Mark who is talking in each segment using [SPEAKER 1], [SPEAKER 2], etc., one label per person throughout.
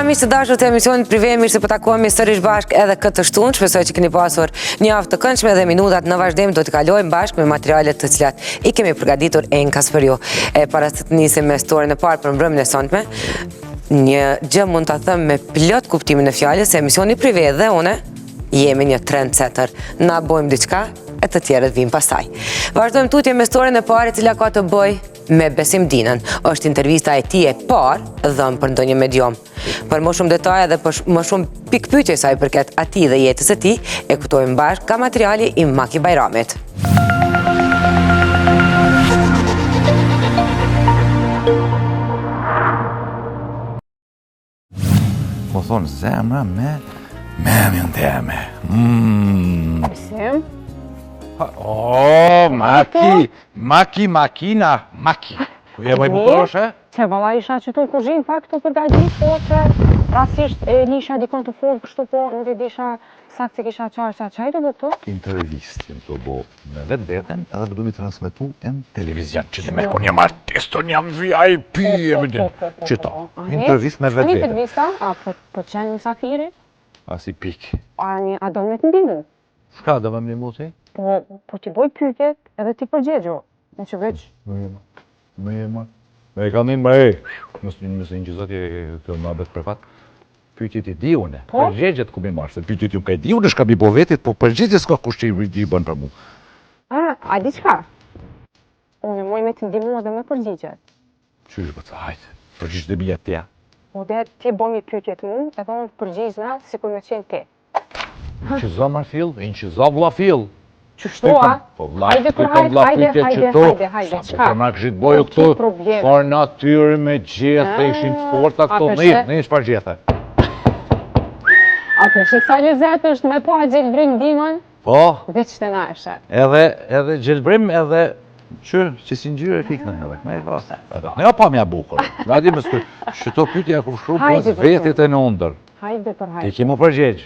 [SPEAKER 1] miq të dashur të emisionit prive, mirë se po takohemi sërish bashkë edhe këtë shtunë. Shpresoj që keni pasur një javë të këndshme dhe minutat në vazhdim do t'i kalojmë bashkë me materialet të cilat i kemi përgatitur enkas për ju. Para se të nisim me storyn e parë për mbrëmjen e sonme, një gjë mund ta them me plot kuptimin e fjalës se emisioni prive dhe une jemi një trendsetter. Na bojmë diçka e të tjerët vijnë pastaj. Vazhdojmë tutje me storyn e parë e cila ka të bëjë me Besim Dinën. Është intervista e tij e parë dhënë për ndonjë medium. Për më shumë detaje dhe për më shumë pikpyetje sa i përket atij dhe jetës së tij, e kuptojmë bashkë ka materiali i Maki Bajramit.
[SPEAKER 2] Po thonë zemra me emrin teme.
[SPEAKER 3] Besim?
[SPEAKER 2] Maki. Ku je bëj bukuroshe?
[SPEAKER 3] Se valla isha qëtu në kuzhinë, pak të përgatitur, po që rastisht nisha dikon të folë kështu po, nuk e disha saktë se kisha çaj të bëtu.
[SPEAKER 2] Intervistin të bo me vetë veten edhe do mi transmetu në televizion. Që të me kur një artiston jam VIP qëta. Intervist me vetë
[SPEAKER 3] Një
[SPEAKER 2] veten.
[SPEAKER 3] intervista, a po qenë mësafiri?
[SPEAKER 2] Asi pik.
[SPEAKER 3] A do me të ndimu?
[SPEAKER 2] Shka do me më një muti?
[SPEAKER 3] Po ti boj pyetjet edhe ti përgjegjo. Në që veç...
[SPEAKER 2] Me e ka njën e, nësë një qëzat e të më abet për fat, pyetjet i di une, përgjegjet ku mi marrë, se pyetjet ju ka i di une, shka mi po vetit, po përgjegjet s'ka kush që i bënë për mu.
[SPEAKER 3] A di qka? Unë moj me të ndimu edhe me përgjigjet.
[SPEAKER 2] Qysh bëtë, hajtë, përgjigjet e bia tja.
[SPEAKER 3] Po dhe ti boj me pyetjet mu, edhe unë përgjigjna si kur me qenë ti.
[SPEAKER 2] Që za marë fill, në që za vla fill.
[SPEAKER 3] Qështu a?
[SPEAKER 2] Po vlajtë, hajde,
[SPEAKER 3] qka?
[SPEAKER 2] Për nga këshit boju këtu, për natyri me gjithë, ishin forta këtu, në ishë për gjithë.
[SPEAKER 3] A përshë sa gjëzet është me pa gjelbrim dimën?
[SPEAKER 2] Po,
[SPEAKER 3] Veç të na eshe.
[SPEAKER 2] edhe gjelbrim edhe, që si njyre e fiknë edhe, me e vase. Ne o pa mja bukur, nga di me që to pytja ku shumë për vetit e në ndër.
[SPEAKER 3] Hajde për
[SPEAKER 2] Ti
[SPEAKER 3] hajde.
[SPEAKER 2] ki mu përgjegj.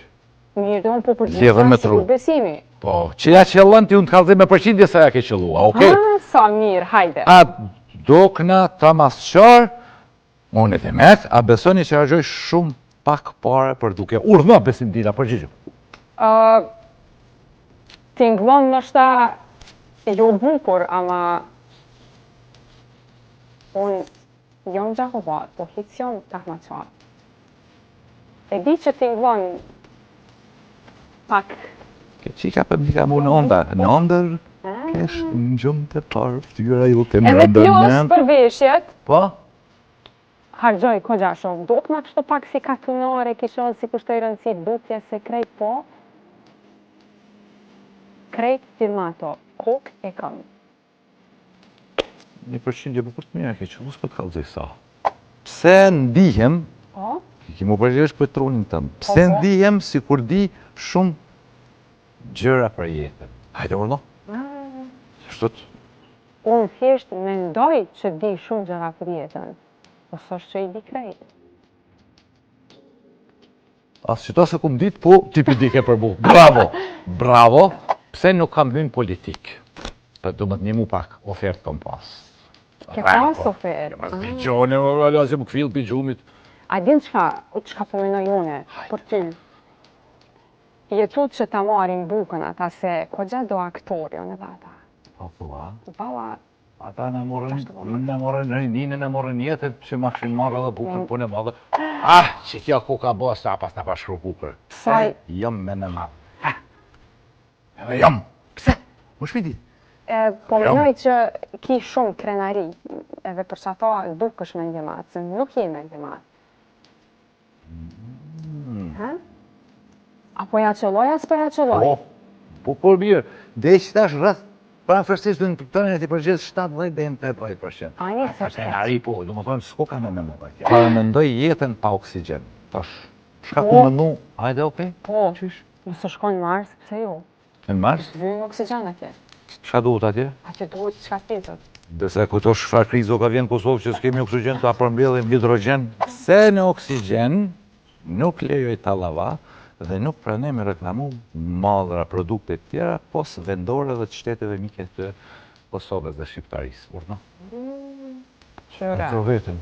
[SPEAKER 3] Mirë do në po
[SPEAKER 2] Si edhe me
[SPEAKER 3] përgjigja si
[SPEAKER 2] tru.
[SPEAKER 3] kur besimi.
[SPEAKER 2] Po, që ja qëllën ti unë të kalëzim me përqindje sa ja ke qëllua, okej?
[SPEAKER 3] Sa mirë, hajde.
[SPEAKER 2] A dokna ta masqar, unë e të met, a besoni që argjoj shumë pak pare për duke urdhëna Besim Dina përgjigjëm?
[SPEAKER 3] Tinglon nështë jo bukur, ama unë jam gjakovat, po hiç jam tahmaçar. E di që tinglon pak
[SPEAKER 2] Ke qika për mika mu në onda, në ndër, kesh në gjumë të parë, ftyra ju të më
[SPEAKER 3] edhe plus
[SPEAKER 2] rëndërmen.
[SPEAKER 3] për veshjet,
[SPEAKER 2] Po?
[SPEAKER 3] hargjoj kogja shumë. Duk ma kështu pak si katunare, kishon si kushtoj rëndësi dukje se krejt po. Krejt filmato, kok e kam.
[SPEAKER 2] 1% bukur të mira ke që, mos për të kalëzoj sa. Pse ndihem,
[SPEAKER 3] Po?
[SPEAKER 2] ki mu përgjigjesh për trunin tëmë, pse ndihem si kur di shumë gjëra për jetën. Hajde urdo? Shtët?
[SPEAKER 3] Unë thjesht mendoj që di shumë gjëra për jetën. Po s'është që i di krejt.
[SPEAKER 2] Asë që ta se kum ditë, po tipi di ke për mu. Bravo! Bravo! Pse nuk kam vynë politikë? Për du më të një mu pak, ofertë kom pas.
[SPEAKER 3] Ke pas ofertë?
[SPEAKER 2] Mas pigjone, si më këfil pigjumit.
[SPEAKER 3] A din qka po menoj une për ty? Jetut që ta marim bukën ata se kogja do aktorion edhe ata.
[SPEAKER 2] Po, a?
[SPEAKER 3] Bala,
[SPEAKER 2] Ata në morën rinjinën, në morën jetët që ma këshin marrë edhe bukën punë e madhe. Që kjo ku ka bo sa pas në pashkru bukër.
[SPEAKER 3] Saj-
[SPEAKER 2] Jam me në madhe. Edhe jam. Pse? Më shpiti.
[SPEAKER 3] po menoj që ki shumë krenari, edhe për që ato dukësh me ndimat, se nuk je me ndimat. Apo ja qëlloj, as po ja qëlloj?
[SPEAKER 2] Po mirë. Dhe që tash rrëth, pra fërstisht dhe në përtënën e ti përgjith 7-10 dhe në 80%.
[SPEAKER 3] A një se
[SPEAKER 2] Se ari po, du më thonë, s'ko ka me me më. Pa mendoj jetën pa oksigen. Tash, shka ku
[SPEAKER 3] Po.
[SPEAKER 2] mëndu, hajde okej?
[SPEAKER 3] Po,
[SPEAKER 2] Qysh?
[SPEAKER 3] nëse shkojnë Mars, pse jo?
[SPEAKER 2] Në Mars?
[SPEAKER 3] Vynë oksigen atje.
[SPEAKER 2] Shka duhet atje?
[SPEAKER 3] Atje duhet qka tjetët.
[SPEAKER 2] Dëse këto shfar krizo ka vjen Kosovë që s'kemi oksigen të apërmbjellim hidrogen. Se në oksigen nuk lejoj tallava dhe nuk pranoj me reklamu mallra produkte tjera pos vendore dhe të shteteve mike të Kosovës dhe Shqiptarisë. Urno?
[SPEAKER 3] Qëra.
[SPEAKER 2] Ato vetëm.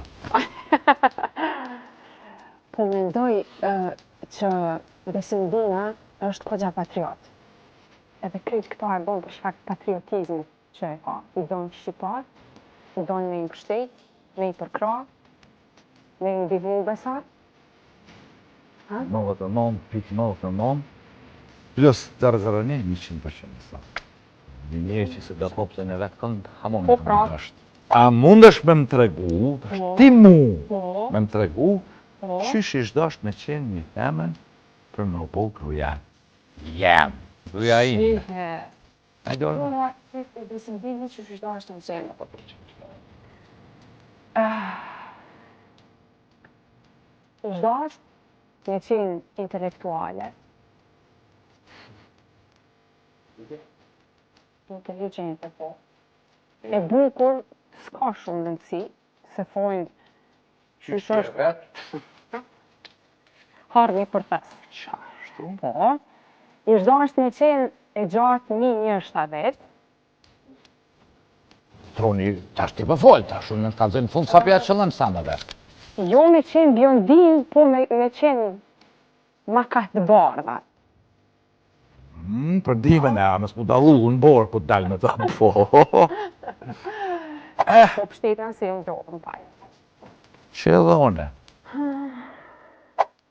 [SPEAKER 3] po mendoj që Besimdina është kogja patriot. Edhe krejt këto e bën për shkak patriotizmit që e ka. I donë shqiptar, i donë me i mbështet, me i përkra, me i ndihmu besat.
[SPEAKER 2] 99,9 plus 001 100% sa. Një që se do popse në vetë kënd, hamon
[SPEAKER 3] Po,
[SPEAKER 2] me
[SPEAKER 3] pra.
[SPEAKER 2] të është. A mundesh me më tregu, ti mu, me më tregu, qysh ish dasht me qenë një temen për më po kruja. Jam. Kruja ime.
[SPEAKER 3] Shihe.
[SPEAKER 2] A do?
[SPEAKER 3] Besimdini që shdo është në zemë. Shdo është një qenë intelektuale. Inteligente, po. E bukur, s'ka shumë rëndësi, se fojnë qysh është
[SPEAKER 2] vetë?
[SPEAKER 3] harmi për fest.
[SPEAKER 2] Qashtu?
[SPEAKER 3] Po. I shdo është një qenë e gjatë 1.7.
[SPEAKER 2] Troni, tash ti për folë, tash unë në të kalzojnë në fund sa pja qëllëm sa në vetë.
[SPEAKER 3] Jo me qenë biondin, po me qenë ma ka të bardha.
[SPEAKER 2] Për dimen e amës mu dalu në borë ku dalë me ta po.
[SPEAKER 3] Po pështetën si më dohën pajë.
[SPEAKER 2] Që edhe one.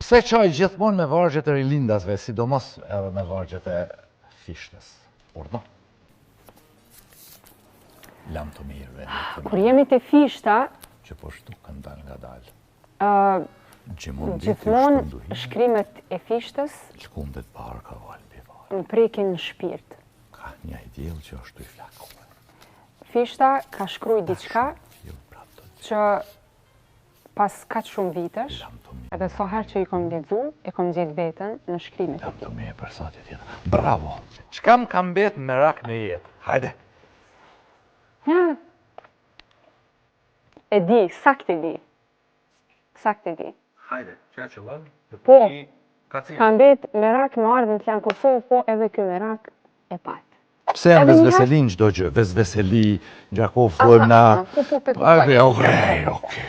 [SPEAKER 2] Pse qaj gjithmonë me vargjet e rilindasve, sidomos edhe me vargjet e fishtes? Urdo? Lam të mirë, veni.
[SPEAKER 3] Kur jemi të fishta,
[SPEAKER 2] Që po shtukën dal nga dalë.
[SPEAKER 3] gjithmonë
[SPEAKER 2] Gjithmonë
[SPEAKER 3] shkrimet e fishtës
[SPEAKER 2] Shkundet parë ka valë për valë.
[SPEAKER 3] më prekin në shpirt.
[SPEAKER 2] Ka një ideal që është i flakë.
[SPEAKER 3] Fishta ka shkruj diçka që pas kaq shumë vitesh,
[SPEAKER 2] Lam të mirë.
[SPEAKER 3] edhe sa herë që i kom lexu, e kom gjetë veten në shkrimet.
[SPEAKER 2] Lam të mirë për sa të tjetë. Bravo! Qka më kam betë me rak në jetë? Hajde!
[SPEAKER 3] Ja. E di, sakt e di. Sakt e di.
[SPEAKER 2] Hajde, që që lënë?
[SPEAKER 3] Po,
[SPEAKER 2] Ka cilë?
[SPEAKER 3] kam betë merak me ardhën të janë Kosovë, po edhe ky merak e pat.
[SPEAKER 2] Pse janë
[SPEAKER 3] Edhe një
[SPEAKER 2] vezveselin qdo gjë? Vezveseli, Gjakov, Florna...
[SPEAKER 3] Po,
[SPEAKER 2] Okej.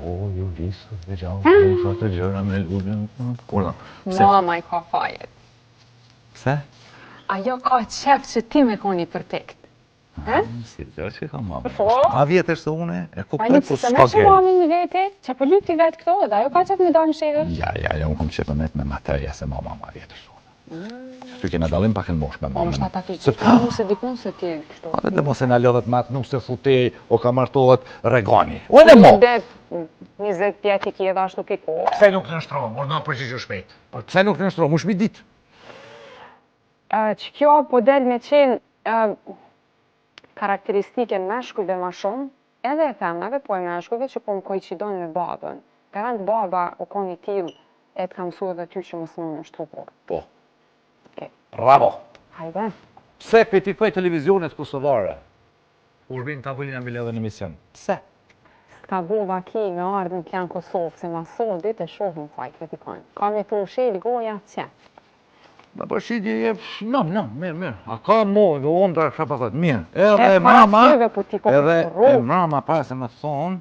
[SPEAKER 2] O, ju visë, dhe gjahu, të gjëra me lullën... Urna, pse?
[SPEAKER 3] Mama i ka fajet.
[SPEAKER 2] Pse?
[SPEAKER 3] Ajo ka qef që ti me koni perfekt.
[SPEAKER 2] Si të gjërë që ka mama.
[SPEAKER 3] Po.
[SPEAKER 2] A vjetë është se une, e
[SPEAKER 3] Pa
[SPEAKER 2] kuptoj,
[SPEAKER 3] një
[SPEAKER 2] po
[SPEAKER 3] se
[SPEAKER 2] s'ka
[SPEAKER 3] me që
[SPEAKER 2] gjerë.
[SPEAKER 3] mamin në vete, që për lypti vetë këto, dhe ajo ka qef me dalë në shegër.
[SPEAKER 2] Ja, unë kom qepë me materja se mama ma vjetë është une. Ty kena dalim pak në mosh me
[SPEAKER 3] Po, më
[SPEAKER 2] mamën.
[SPEAKER 3] shta ta fikë, mu se dikun se ti kështu.
[SPEAKER 2] A dhe mos e në lodhet matë nuk se futej o ka martohet regani. O e në mo!
[SPEAKER 3] Det, 20 pjeti ki edhe ashtu ke kohë.
[SPEAKER 2] Pse nuk në nështro, mor në përgjigjo shpejt. Pse nuk në nështro, mu shmi dit.
[SPEAKER 3] Që kjo po del me qenë karakteristike meshkujve ma shumë, edhe e femnave, po e meshkujve që po më kojqidon me babën. Ka vend baba u kon i til, e të kam su edhe ty që mësë më nështru por.
[SPEAKER 2] Po.
[SPEAKER 3] Okej.
[SPEAKER 2] Bravo.
[SPEAKER 3] Hajde.
[SPEAKER 2] Pse kritikoj televizionet kosovare? Kur vinë tavullin e mbile edhe në mision. Pse?
[SPEAKER 3] Ka bova ki me ardhën të janë Kosovë, se ma sotit e shohën faj kritikojnë. Ka me të sheli goja që.
[SPEAKER 2] Në përshidje je, mirë. A ka mo, dhe unë të kësha pasat, mirë. Edhe
[SPEAKER 3] E
[SPEAKER 2] mama,
[SPEAKER 3] parasyve, po ti po
[SPEAKER 2] edhe
[SPEAKER 3] kështu rrugë.
[SPEAKER 2] e mama para se me thonë.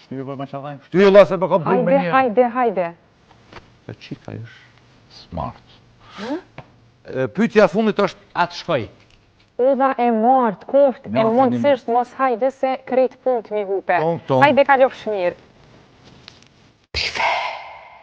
[SPEAKER 2] Shtyju për me që dhajnë? Shtyju la se për ka bërë me një.
[SPEAKER 3] Hajde.
[SPEAKER 2] E qika është smart. Pyetja e fundit është atë shkoj.
[SPEAKER 3] Udha e martë, koft, e
[SPEAKER 2] Natë,
[SPEAKER 3] mundësisht mos hajde se krejt punë të mi hupe.
[SPEAKER 2] Ton.
[SPEAKER 3] Hajde ka lofsh mirë.